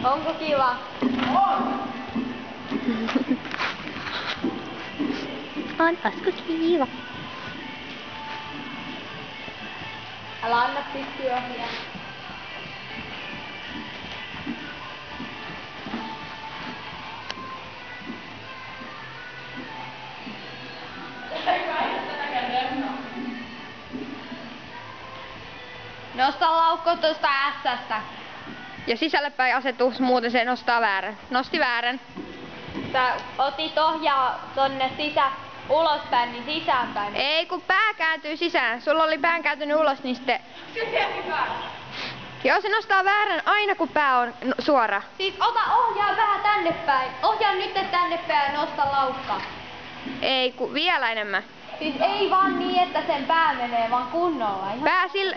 Onko kiva? Olisiko kiva? Älä anna pystyä ohjaa. Nosta laukko tuosta S-stä. Ja sisälle päin asetus, muuten se nostaa väärän. Nosti väärän. Sä otit ohjaa tonne ulospäin, niin sisäänpäin. Ei, kun pää kääntyy sisään. Sulla oli pään kääntynyt ulos, niin sitten... Joo, se nostaa väärän aina kun pää on suora. Siis ota ohjaa vähän tänne päin. Ohjaa nyt tänne päin ja nosta laukka. Ei, kun vielä enemmän. Siis ei vaan niin, että sen pää menee, vaan kunnolla. Ihan Pää sillä...